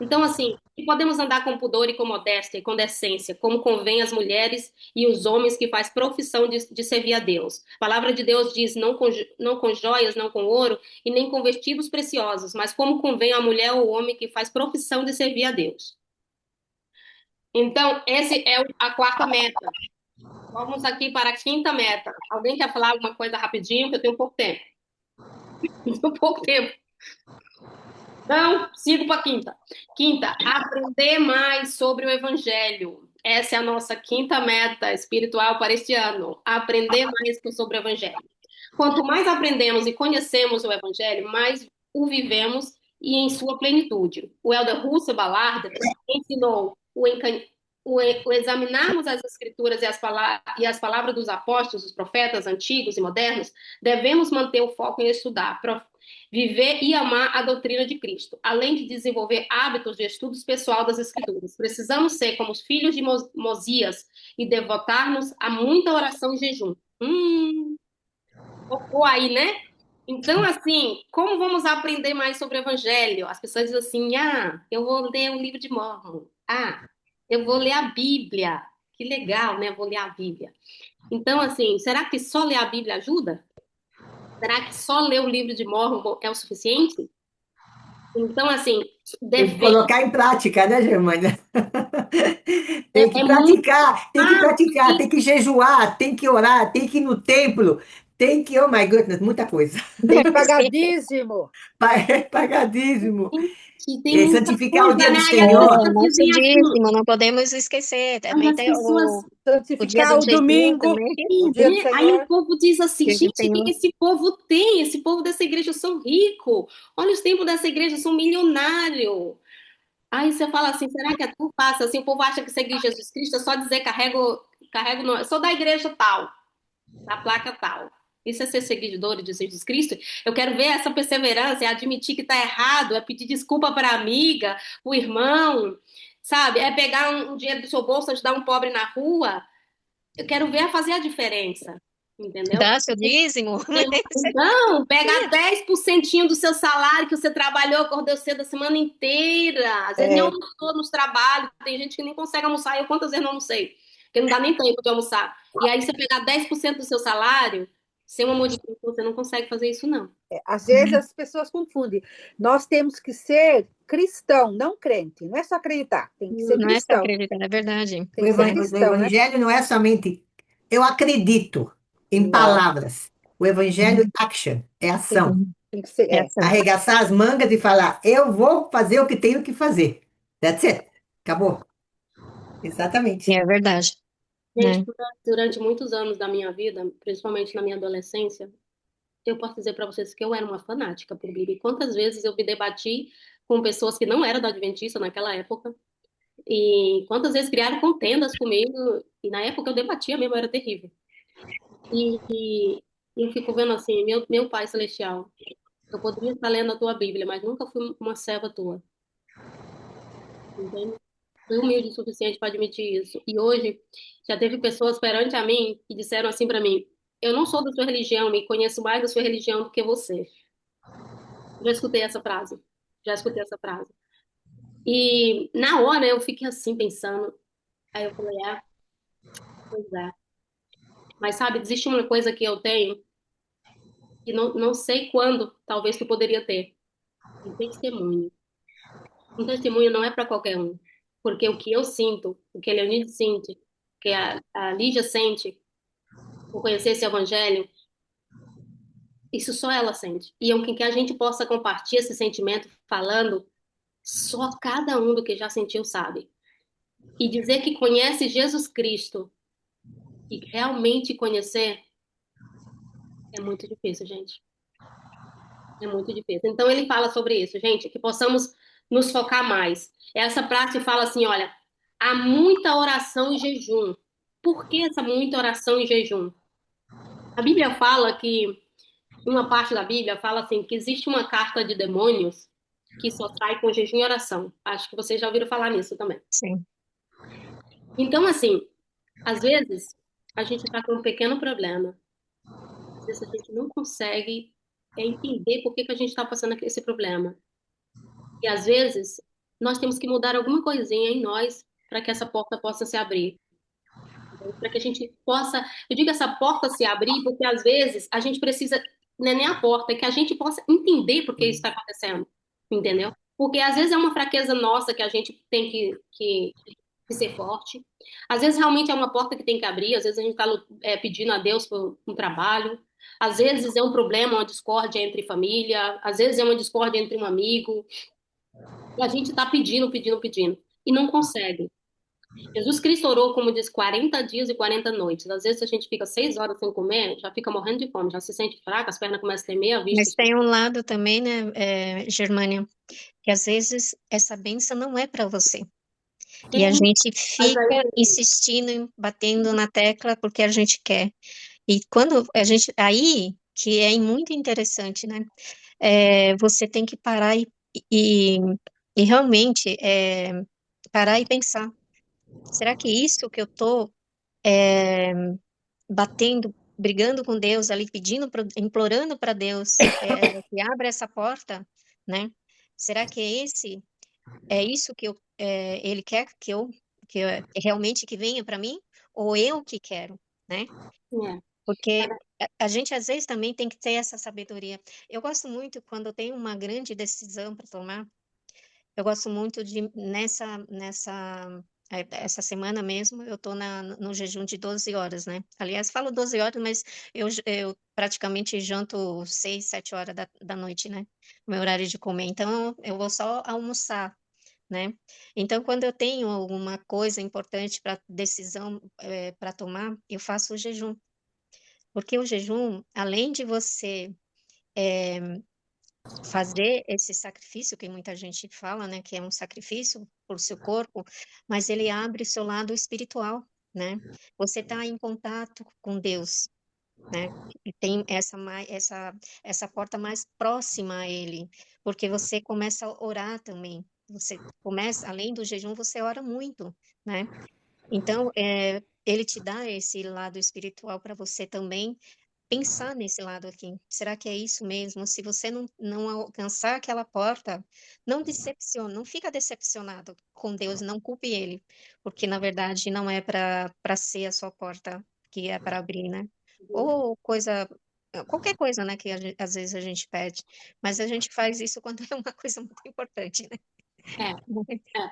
Então, assim, podemos andar com pudor e com modéstia e com decência, como convém às mulheres e os homens que faz profissão de servir a Deus. A palavra de Deus diz, não com joias, não com ouro e nem com vestidos preciosos, mas como convém à mulher ou homem que faz profissão de servir a Deus. Então, essa é a quarta meta. Vamos aqui para a quinta meta. Alguém quer falar alguma coisa rapidinho, que eu tenho pouco tempo. Tenho pouco tempo. Não, sigo para a quinta. Quinta, aprender mais sobre o Evangelho. Essa é a nossa quinta meta espiritual para este ano. Aprender mais sobre o Evangelho. Quanto mais aprendemos e conhecemos o Evangelho, mais o vivemos e em sua plenitude. O Elder Russell Ballard ensinou o examinarmos as Escrituras e as palavras dos apóstolos, dos profetas antigos e modernos, devemos manter o foco em estudar, viver e amar a doutrina de Cristo, além de desenvolver hábitos de estudos pessoal das Escrituras. Precisamos ser como os filhos de Mosias e devotar-nos a muita oração e jejum. Tocou aí, né? Então, assim, como vamos aprender mais sobre o Evangelho? As pessoas dizem assim, eu vou ler um livro de Mórmon. Eu vou ler a Bíblia. Que legal, né? Vou ler a Bíblia. Então, assim, será que só ler a Bíblia ajuda? Será que só ler o livro de Mórmon é o suficiente? Então, assim, Tem que colocar em prática, né, Germânia? Tem que muito praticar, fácil. tem que jejuar, tem que orar, tem que ir no templo, tem que, oh my goodness, muita coisa. Tem que pagar dízimo. Pagar dízimo, Tem muita santificar o coisa, dia do né? Aí as Senhor. pessoas Nosso dizem assim, dízimo, não podemos esquecer. aí Também as tem pessoas o dia do Santificar o jejum domingo, também. o dia do né? Aí o Senhor. povo diz assim, Dia do gente, o que Senhor. esse povo tem? Esse povo dessa igreja são ricos. Olha, os templos dessa igreja são milionários. Aí você fala assim, será que é tão fácil? Assim, o povo acha que seguir Jesus Cristo é só dizer carrego não, eu sou da igreja tal, da placa tal. Isso é ser seguidor de Jesus Cristo? Eu quero ver essa perseverança, é admitir que está errado, é pedir desculpa para a amiga, o irmão, sabe? É pegar um dinheiro do seu bolso, ajudar um pobre na rua. Eu quero ver a fazer a diferença, entendeu? Dá seu dízimo. Então, pega 10% do seu salário que você trabalhou, acordou cedo a semana inteira. Às vezes nem almoçou nos trabalhos. Tem gente que nem consegue almoçar. Eu quantas vezes não almocei? Porque não dá nem tempo de almoçar. E aí você pegar 10% do seu salário, sem um amor de Cristo, você não consegue fazer isso, não. Às vezes as pessoas confundem. Nós temos que ser cristão, não crente. Não é só acreditar, tem que ser Não é só cristão. acreditar, é verdade. Tem que ser O cristão, né? evangelho não é somente eu acredito em Não, palavras. O evangelho é action, é ação. tem que ser. É ação. Arregaçar as mangas e falar, eu vou fazer o que tenho que fazer. That's it. Acabou. Exatamente. É verdade. Gente, Né? durante muitos anos da minha vida, principalmente na minha adolescência, eu posso dizer para vocês que eu era uma fanática por Bíblia. E quantas vezes eu me debati com pessoas que não eram da Adventista naquela época, e quantas vezes criaram contendas comigo, e na época eu debatia mesmo, era terrível. E eu fico vendo assim, meu Pai Celestial, eu poderia estar lendo a tua Bíblia, mas nunca fui uma serva tua, entende? Fui humilde o suficiente para admitir isso. E hoje, já teve pessoas perante a mim que disseram assim para mim, eu não sou da sua religião e conheço mais da sua religião do que você. Já escutei essa frase. Já escutei essa frase. E na hora eu fiquei assim pensando. Aí eu falei, pois é. Mas sabe, existe uma coisa que eu tenho que não sei quando, talvez tu poderia ter. Um testemunho. Um testemunho não é para qualquer um. Porque o que eu sinto, o que a Leonide sente, o que a Lígia sente, por conhecer esse evangelho, isso só ela sente. E é que a gente possa compartilhar esse sentimento falando, só cada um do que já sentiu sabe. E dizer que conhece Jesus Cristo e realmente conhecer é muito difícil, gente. É muito difícil. Então ele fala sobre isso, gente, que possamos nos focar mais. Essa frase fala assim, olha, há muita oração e jejum. Por que essa muita oração e jejum? A Bíblia fala que, uma parte da Bíblia fala assim, que existe uma carta de demônios que só sai com jejum e oração. Acho que vocês já ouviram falar nisso também. Sim. Então, assim, às vezes a gente está com um pequeno problema. Às vezes a gente não consegue entender por que que a gente está passando aqui esse problema. E às vezes nós temos que mudar alguma coisinha em nós para que essa porta possa se abrir. Para que a gente possa, eu digo essa porta se abrir, porque às vezes a gente precisa, não é nem a porta, é que a gente possa entender por que isso está acontecendo, entendeu? Porque às vezes é uma fraqueza nossa que a gente tem que ser forte. Às vezes realmente é uma porta que tem que abrir, às vezes a gente está pedindo a Deus por um trabalho, às vezes é um problema, uma discórdia entre família, às vezes é uma discórdia entre um amigo, e a gente está pedindo, pedindo, pedindo, e não consegue. Jesus Cristo orou, como diz, 40 dias e 40 noites. Às vezes a gente fica 6 horas sem comer, já fica morrendo de fome, já se sente fraca, as pernas começam a tremer, a vista. Mas tem um lado também, né, Germânia, que às vezes essa benção não é para você. E a gente Mas fica aí, insistindo, batendo na tecla porque a gente quer. E quando a gente. Aí que é muito interessante, né? Você tem que parar e, e realmente parar e pensar. Será que isso que eu estou batendo, brigando com Deus ali, pedindo, implorando para Deus que abra essa porta, né? Será que é isso que Ele quer que realmente que venha para mim, ou eu que quero, né? é, Porque a gente às vezes também tem que ter essa sabedoria. Eu gosto muito quando eu tenho uma grande decisão para tomar. Eu gosto muito de essa semana mesmo, eu estou no jejum de 12 horas, né? Aliás, falo 12 horas, mas eu praticamente janto 6, 7 horas da noite, né? Meu horário de comer. Então, eu vou só almoçar, né? Então, quando eu tenho alguma coisa importante para decisão para tomar, eu faço o jejum. Porque o jejum, além de você fazer esse sacrifício que muita gente fala, né, que é um sacrifício por seu corpo, mas ele abre seu lado espiritual, né? Você está em contato com Deus, né? E tem essa porta mais próxima a Ele, porque você começa a orar também. Você começa, além do jejum, você ora muito, né? Então, ele te dá esse lado espiritual para você também pensar nesse lado aqui. Será que é isso mesmo? Se você não alcançar aquela porta, não decepciona, não fica decepcionado com Deus, não culpe Ele, porque na verdade não é para ser a sua porta que é para abrir, né? Ou qualquer coisa, né, que às vezes a gente pede, mas a gente faz isso quando é uma coisa muito importante, né? é, é.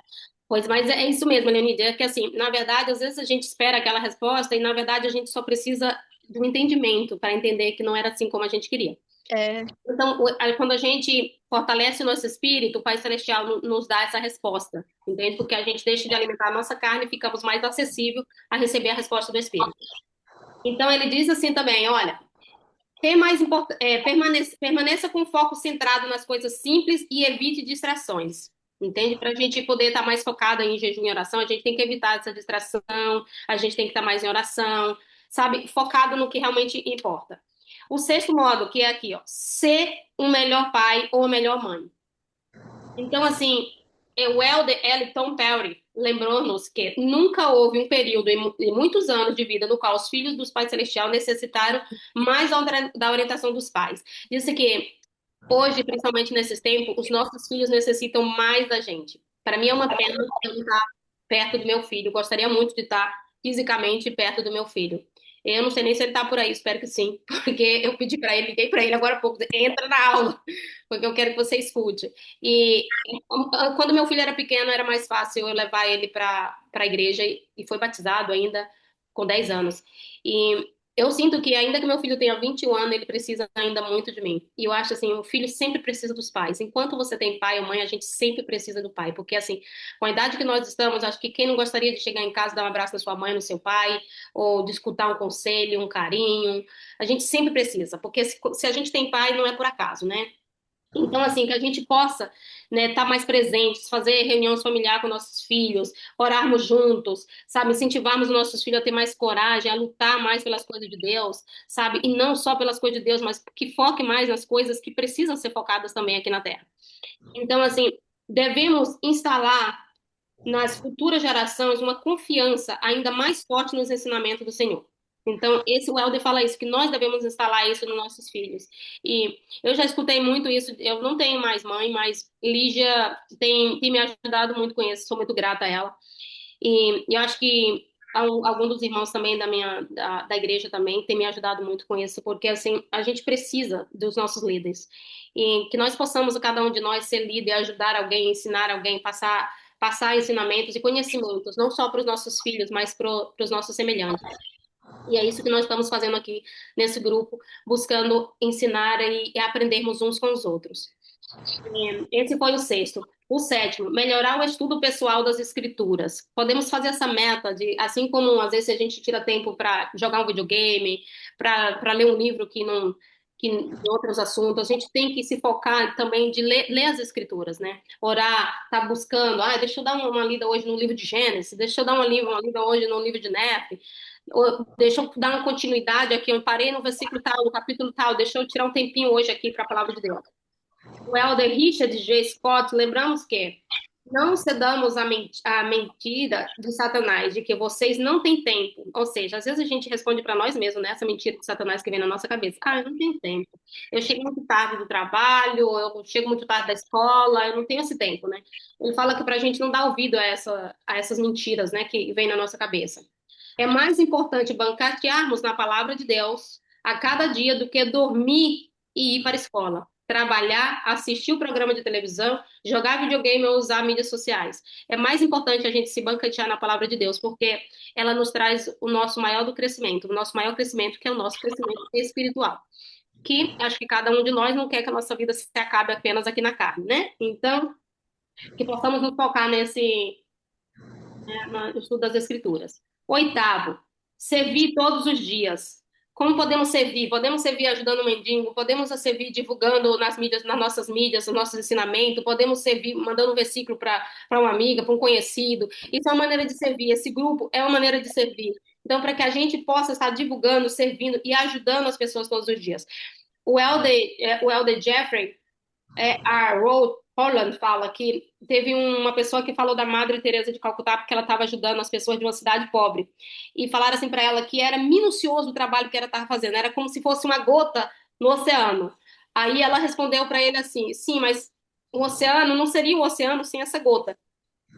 Pois, mas é isso mesmo, Leonide, é que assim, na verdade, às vezes a gente espera aquela resposta e na verdade a gente só precisa do entendimento para entender que não era assim como a gente queria. É, Então, quando a gente fortalece o nosso espírito, o Pai Celestial nos dá essa resposta, entende? Porque a gente deixa de alimentar a nossa carne e ficamos mais acessível a receber a resposta do Espírito. Então, ele diz assim também, olha, permaneça com o foco centrado nas coisas simples e evite distrações. Entende? Para a gente poder estar mais focada em jejum e oração, a gente tem que evitar essa distração, a gente tem que estar mais em oração, sabe? Focado no que realmente importa. O sexto modo, que é aqui, ó, ser um melhor pai ou a melhor mãe. Então, assim, o Elder Tom Perry lembrou-nos que nunca houve um período em muitos anos de vida no qual os filhos dos pais celestiais necessitaram mais da orientação dos pais. Disse que hoje, principalmente nesses tempos, os nossos filhos necessitam mais da gente. Para mim é uma pena eu não estar perto do meu filho. Gostaria muito de estar fisicamente perto do meu filho. Eu não sei nem se ele tá por aí, espero que sim, porque eu pedi para ele, liguei para ele agora há pouco, entra na aula, porque eu quero que você escute. E quando meu filho era pequeno, era mais fácil eu levar ele para a igreja e foi batizado ainda com 10 anos. E eu sinto que ainda que meu filho tenha 21 anos, ele precisa ainda muito de mim. E eu acho assim, o filho sempre precisa dos pais. Enquanto você tem pai ou mãe, a gente sempre precisa do pai, porque assim, com a idade que nós estamos, acho que quem não gostaria de chegar em casa, dar um abraço na sua mãe, no seu pai, ou de escutar um conselho, um carinho, a gente sempre precisa, porque se a gente tem pai, não é por acaso, né? Então, assim, que a gente possa, né, estar mais presentes, fazer reuniões familiares com nossos filhos, orarmos juntos, sabe, incentivarmos os nossos filhos a ter mais coragem, a lutar mais pelas coisas de Deus, sabe, e não só pelas coisas de Deus, mas que foque mais nas coisas que precisam ser focadas também aqui na Terra. Então, assim, devemos instalar nas futuras gerações uma confiança ainda mais forte nos ensinamentos do Senhor. Então, o Helder fala isso, que nós devemos instalar isso nos nossos filhos. E eu já escutei muito isso, eu não tenho mais mãe, mas Lígia tem me ajudado muito com isso, sou muito grata a ela. E eu acho que algum dos irmãos também da igreja também tem me ajudado muito com isso, porque assim, a gente precisa dos nossos líderes. E que nós possamos, cada um de nós, ser líder, ajudar alguém, ensinar alguém, passar ensinamentos e conhecimentos, não só para os nossos filhos, mas para os nossos semelhantes. E é isso que nós estamos fazendo aqui nesse grupo, buscando ensinar e aprendermos uns com os outros. Esse foi o sexto. O sétimo, melhorar o estudo pessoal das escrituras. Podemos fazer essa meta de, assim como às vezes a gente tira tempo para jogar um videogame, para ler um livro de outros assuntos, a gente tem que se focar também de ler as escrituras, né? Orar, tá buscando, deixa eu dar uma lida hoje no livro de Gênesis, deixa eu dar uma lida hoje no livro de Néfi, deixa eu dar uma continuidade aqui, eu parei no versículo tal, no capítulo tal, deixa eu tirar um tempinho hoje aqui para a palavra de Deus. O Elder Richard J. Scott, lembramos que não cedamos à mentira de Satanás, de que vocês não têm tempo. Ou seja, às vezes a gente responde para nós mesmos, né? Essa mentira de Satanás que vem na nossa cabeça. Eu não tenho tempo. Eu chego muito tarde do trabalho, eu chego muito tarde da escola, eu não tenho esse tempo, né? Ele fala que para a gente não dar ouvido a essas mentiras, né, que vem na nossa cabeça. É mais importante bancatearmos na palavra de Deus a cada dia do que dormir e ir para a escola, trabalhar, assistir o programa de televisão, jogar videogame ou usar mídias sociais. É mais importante a gente se bancatear na palavra de Deus, porque ela nos traz o nosso maior do crescimento, o nosso maior crescimento, que é o nosso crescimento espiritual. Que acho que cada um de nós não quer que a nossa vida se acabe apenas aqui na carne, né? Então, que possamos nos focar no estudo das Escrituras. Oitavo, servir todos os dias. Como podemos servir? Podemos servir ajudando o mendigo, podemos servir divulgando nas mídias, nas nossas mídias, os nossos ensinamentos, podemos servir mandando um versículo para uma amiga, para um conhecido. Isso é uma maneira de servir. Esse grupo é uma maneira de servir. Então, para que a gente possa estar divulgando, servindo e ajudando as pessoas todos os dias. O Elder Jeffrey a Holland fala que teve uma pessoa que falou da Madre Teresa de Calcutá porque ela estava ajudando as pessoas de uma cidade pobre e falaram assim para ela que era minucioso o trabalho que ela estava fazendo, era como se fosse uma gota no oceano. Aí ela respondeu para ele assim: sim, mas o oceano não seria o oceano sem essa gota.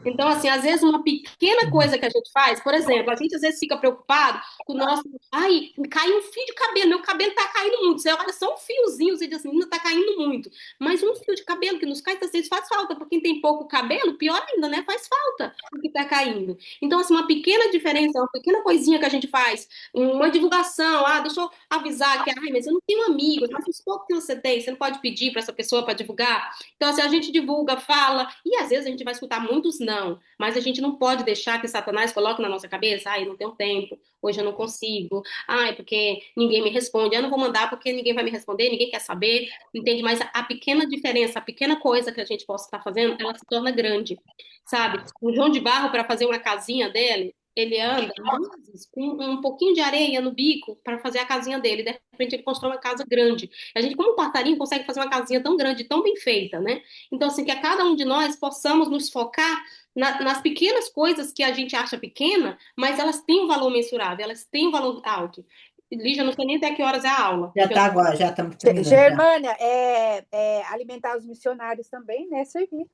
Então, assim, às vezes uma pequena coisa que a gente faz, por exemplo, a gente às vezes fica preocupado com o nosso. Ai, caiu um fio de cabelo, meu cabelo tá caindo muito. Você olha só um fiozinho, você diz assim, menina, tá caindo muito. Mas um fio de cabelo que nos cai, às vezes faz falta. Para quem tem pouco cabelo, pior ainda, né? Faz falta o que tá caindo. Então, assim, uma pequena diferença, uma pequena coisinha que a gente faz, uma divulgação, deixa eu avisar que, mas eu não tenho amigos, mas os poucos que você tem, você não pode pedir para essa pessoa para divulgar. Então, assim, a gente divulga, fala, e às vezes a gente vai escutar muitos não, mas a gente não pode deixar que Satanás coloque na nossa cabeça, eu não tenho tempo, hoje eu não consigo, é porque ninguém me responde, eu não vou mandar porque ninguém vai me responder, ninguém quer saber, entende? Mas a pequena diferença, a pequena coisa que a gente possa estar fazendo, ela se torna grande, sabe? O João de Barro, para fazer uma casinha dele, ele anda meses com um pouquinho de areia no bico para fazer a casinha dele. De repente ele constrói uma casa grande. A gente, como um passarinho, consegue fazer uma casinha tão grande, tão bem feita, né? Então, assim, que a cada um de nós possamos nos focar nas pequenas coisas que a gente acha pequena, mas elas têm um valor mensurável, elas têm um valor alto. Lígia, não sei nem até que horas é a aula. Já está agora, já estamos terminando. Germânia, alimentar os missionários também, né? Servir.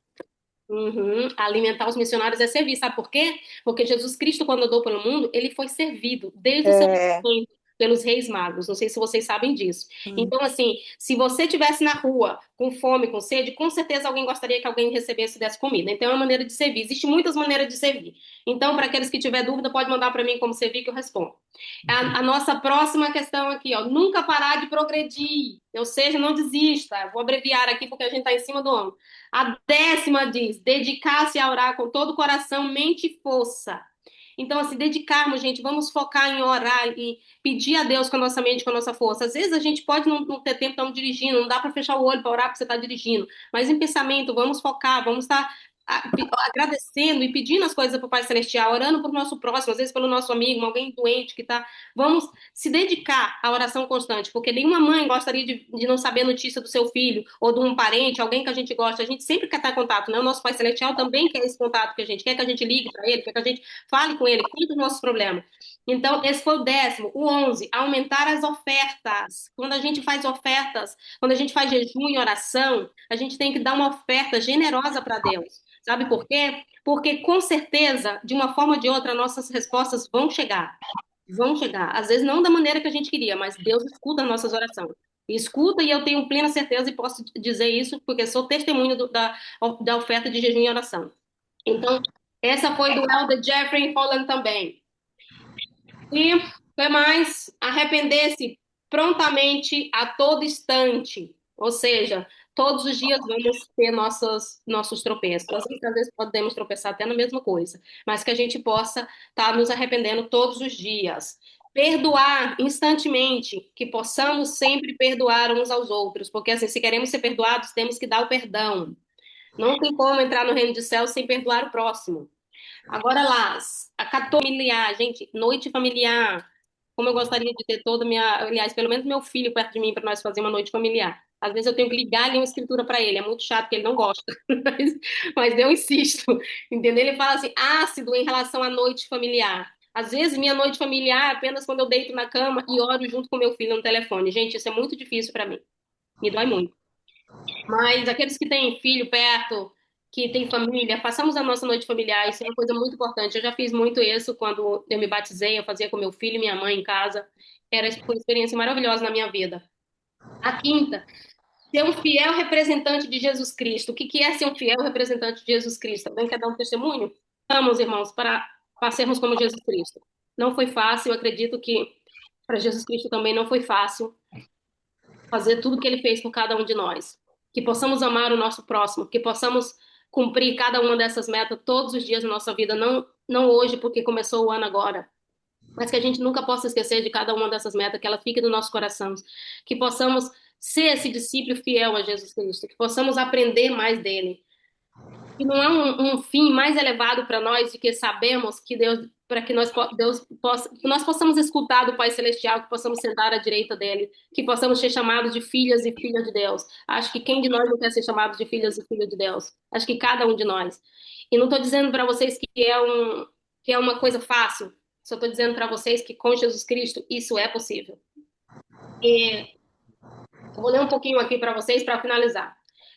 Alimentar os missionários é servir, sabe por quê? Porque Jesus Cristo, quando andou pelo mundo, ele foi servido desde o seu nascimento. pelos Reis Magos. Não sei se vocês sabem disso. Então, assim, se você estivesse na rua com fome, com sede, com certeza alguém gostaria que alguém recebesse e desse comida. Então, é uma maneira de servir. Existem muitas maneiras de servir. Então, para aqueles que tiver dúvida, pode mandar para mim como servir que eu respondo. A nossa próxima questão aqui, ó, nunca parar de progredir, ou seja, não desista. Vou abreviar aqui porque a gente está em cima do ombro. A 10ª diz, dedicar-se a orar com todo o coração, mente e força. Então, assim, dedicarmos, gente, vamos focar em orar e pedir a Deus com a nossa mente, com a nossa força. Às vezes a gente pode não ter tempo, estamos dirigindo, não dá para fechar o olho para orar porque você está dirigindo, mas em pensamento, vamos focar, vamos estar agradecendo e pedindo as coisas para o Pai Celestial, orando por nosso próximo, às vezes pelo nosso amigo, alguém doente que está. Vamos se dedicar à oração constante, porque nenhuma mãe gostaria de não saber a notícia do seu filho ou de um parente, alguém que a gente gosta. A gente sempre quer estar em contato, né? O nosso Pai Celestial também quer esse contato que a gente quer, que a gente ligue para ele, quer que a gente fale com ele, conte os nossos problemas. Então, esse foi o 10º. O 11, aumentar as ofertas. Quando a gente faz ofertas, quando a gente faz jejum e oração, a gente tem que dar uma oferta generosa para Deus. Sabe por quê? Porque, com certeza, de uma forma ou de outra, nossas respostas vão chegar. Vão chegar. Às vezes não da maneira que a gente queria, mas Deus escuta as nossas orações. E escuta, e eu tenho plena certeza e posso dizer isso, porque sou testemunho da oferta de jejum e oração. Então, essa foi do Elder Jeffrey Holland também. E, o que mais? Arrepender-se prontamente a todo instante. Ou seja, todos os dias vamos ter nossos tropeços. Às vezes podemos tropeçar até na mesma coisa, mas que a gente possa estar nos arrependendo todos os dias. Perdoar instantemente, que possamos sempre perdoar uns aos outros, porque assim, se queremos ser perdoados, temos que dar o perdão. Não tem como entrar no reino dos céus sem perdoar o próximo. Agora lá, a 14 familiar, gente, noite familiar. Como eu gostaria de ter toda minha, aliás, pelo menos meu filho perto de mim para nós fazer uma noite familiar. Às vezes eu tenho que ligar ali uma escritura para ele, é muito chato porque ele não gosta, mas eu insisto, entendeu? Ele fala assim, ácido em relação à noite familiar. Às vezes minha noite familiar é apenas quando eu deito na cama e oro junto com meu filho no telefone. Gente, isso é muito difícil para mim. Me dói muito. Mas aqueles que têm filho perto, que têm família, passamos a nossa noite familiar, isso é uma coisa muito importante. Eu já fiz muito isso quando eu me batizei, eu fazia com meu filho e minha mãe em casa. Foi uma experiência maravilhosa na minha vida. A 5ª, ser um fiel representante de Jesus Cristo. O que é ser um fiel representante de Jesus Cristo? Alguém quer dar um testemunho? Vamos, irmãos, para sermos como Jesus Cristo. Não foi fácil, eu acredito que para Jesus Cristo também não foi fácil fazer tudo que ele fez por cada um de nós. Que possamos amar o nosso próximo, que possamos cumprir cada uma dessas metas todos os dias da nossa vida, não hoje porque começou o ano agora, mas que a gente nunca possa esquecer de cada uma dessas metas, que ela fique no nosso coração, que possamos ser esse discípulo fiel a Jesus Cristo, que possamos aprender mais dele. E não há um fim mais elevado para nós de que sabemos que Deus, para que nós possamos escutar do Pai Celestial, que possamos sentar à direita dele, que possamos ser chamados de filhas e filhos de Deus. Acho que quem de nós não quer ser chamado de filhas e filhos de Deus? Acho que cada um de nós. E não estou dizendo para vocês que é uma coisa fácil, só estou dizendo para vocês que com Jesus Cristo isso é possível. E eu vou ler um pouquinho aqui para vocês para finalizar.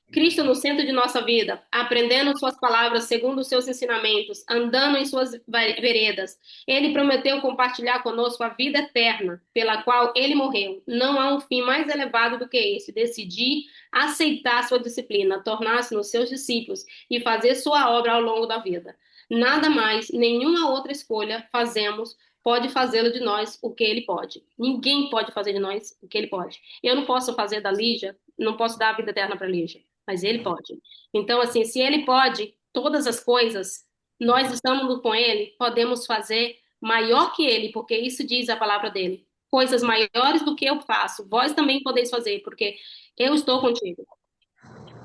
Cristo no centro de nossa vida, aprendendo suas palavras segundo os seus ensinamentos, andando em suas veredas. Ele prometeu compartilhar conosco a vida eterna, pela qual ele morreu. Não há um fim mais elevado do que esse: decidir aceitar sua disciplina, tornar-se nos seus discípulos e fazer sua obra ao longo da vida. Nada mais, nenhuma outra escolha fazemos pode fazê-lo de nós o que ele pode. Ninguém pode fazer de nós o que ele pode. Eu não posso fazer da Lígia, não posso dar a vida eterna para Lígia, mas ele pode. Então, assim, se ele pode todas as coisas, nós estamos com ele, podemos fazer maior que ele, porque isso diz a palavra dele. Coisas maiores do que eu faço, vós também podeis fazer, porque eu estou contigo.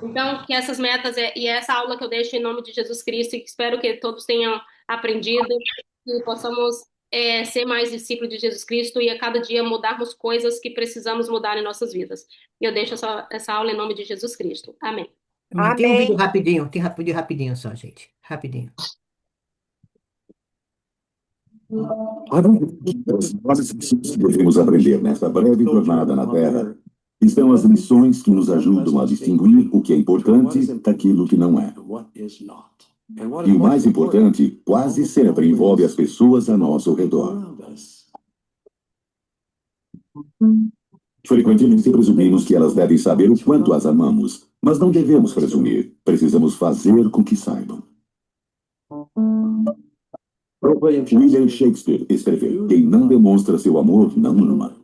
Então, que essas metas e essa aula que eu deixo em nome de Jesus Cristo, e espero que todos tenham aprendido e possamos ser mais discípulos de Jesus Cristo e a cada dia mudarmos coisas que precisamos mudar em nossas vidas. E eu deixo essa aula em nome de Jesus Cristo. Amém. Tem um vídeo Amém. rapidinho, tem vídeo rapidinho só, gente. Rapidinho. As lições que devemos aprender nesta breve jornada na Terra estão as lições que nos ajudam a distinguir o que é importante daquilo que não é. E o mais importante quase sempre envolve as pessoas a nosso redor. Frequentemente presumimos que elas devem saber o quanto as amamos, mas não devemos presumir. Precisamos fazer com que saibam. William Shakespeare escreveu: quem não demonstra seu amor não ama.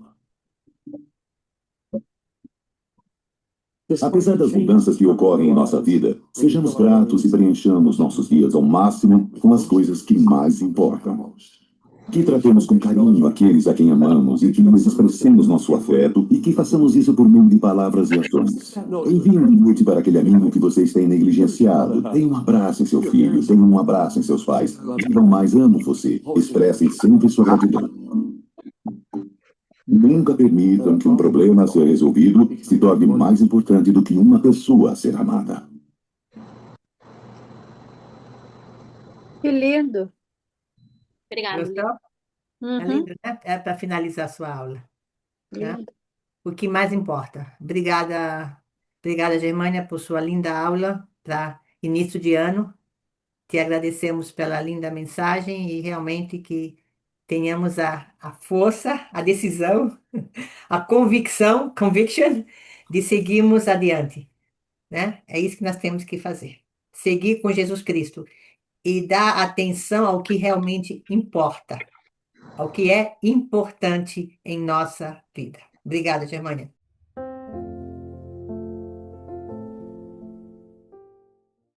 Apesar das mudanças que ocorrem em nossa vida, sejamos gratos e preenchamos nossos dias ao máximo com as coisas que mais importam. Que tratemos com carinho aqueles a quem amamos e que lhes expressemos nosso afeto e que façamos isso por meio de palavras e ações. Envie um bilhete para aquele amigo que vocês têm negligenciado. Dê um abraço em seu filho, dê um abraço em seus pais. Digam mais: amo você. Expressem sempre sua gratidão. Nunca permitam que um problema a ser resolvido se torne mais importante do que uma pessoa a ser amada. Que lindo. Obrigada, Lívia. Gostou? É Uhum, lindo, né? É para finalizar a sua aula, né? lindo. O que mais importa. Obrigada, Germânia, por sua linda aula para início de ano. Te agradecemos pela linda mensagem e realmente que tenhamos a força, a decisão, a conviction, de seguirmos adiante, né? É isso que nós temos que fazer. Seguir com Jesus Cristo e dar atenção ao que realmente importa, ao que é importante em nossa vida. Obrigada, Germânia.